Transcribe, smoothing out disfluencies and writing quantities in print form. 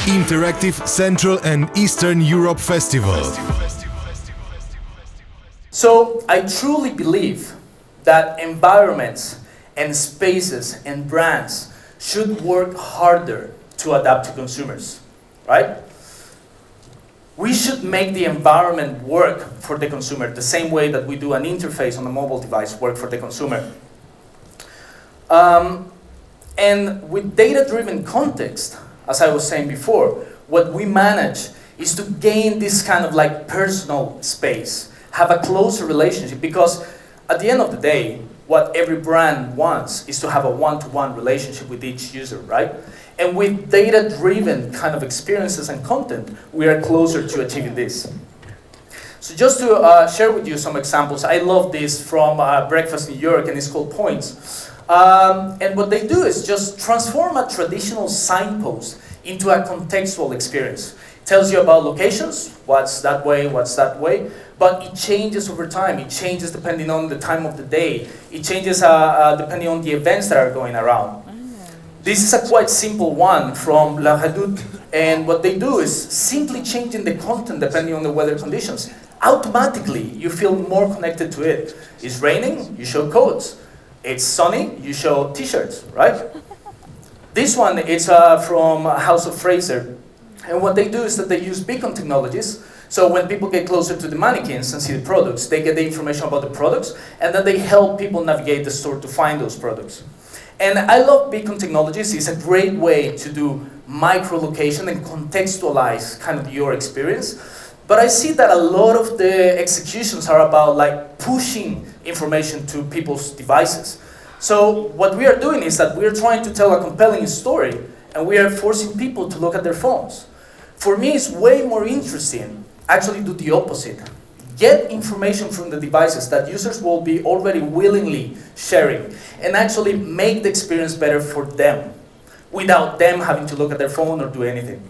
Interactive Central and Eastern Europe Festival. So I truly believe that environments and spaces and brands should work harder to adapt to consumers, right? We should make the environment work for the consumer the same way that we do an interface on a mobile device work for the consumer. And with data-driven context, as I was saying before, what we manage is to gain this kind of like personal space, have a closer relationship, because at the end of the day, what every brand wants is to have a one-to-one relationship with each user, right? And with data-driven kind of experiences and content, we are closer to achieving this. So just to share with you some examples, I love this from Breakfast New York, and it's called Points. And what they do is just transform a traditional signpost into a contextual experience. It tells you about locations, what's that way, but it changes over time. It changes depending on the time of the day. It changes depending on the events that are going around. This is a quite simple one from La Redoute, and what they do is simply changing the content depending on the weather conditions. Automatically, you feel more connected to it. It's raining, you show coats. It's sunny, you show t-shirts, right? This one is from House of Fraser, and what they do is that they use beacon technologies. So when people get closer to the mannequins and see the products, they get the information about the products, and then they help people navigate the store to find those products. And I love beacon technologies. It's a great way to do micro-location and contextualize kind of your experience. But I see that a lot of the executions are about like pushing information to people's devices. So what we are doing is that we are trying to tell a compelling story, and we are forcing people to look at their phones. For me, it's way more interesting actually do the opposite. Get information from the devices that users will be already willingly sharing, and actually make the experience better for them without them having to look at their phone or do anything.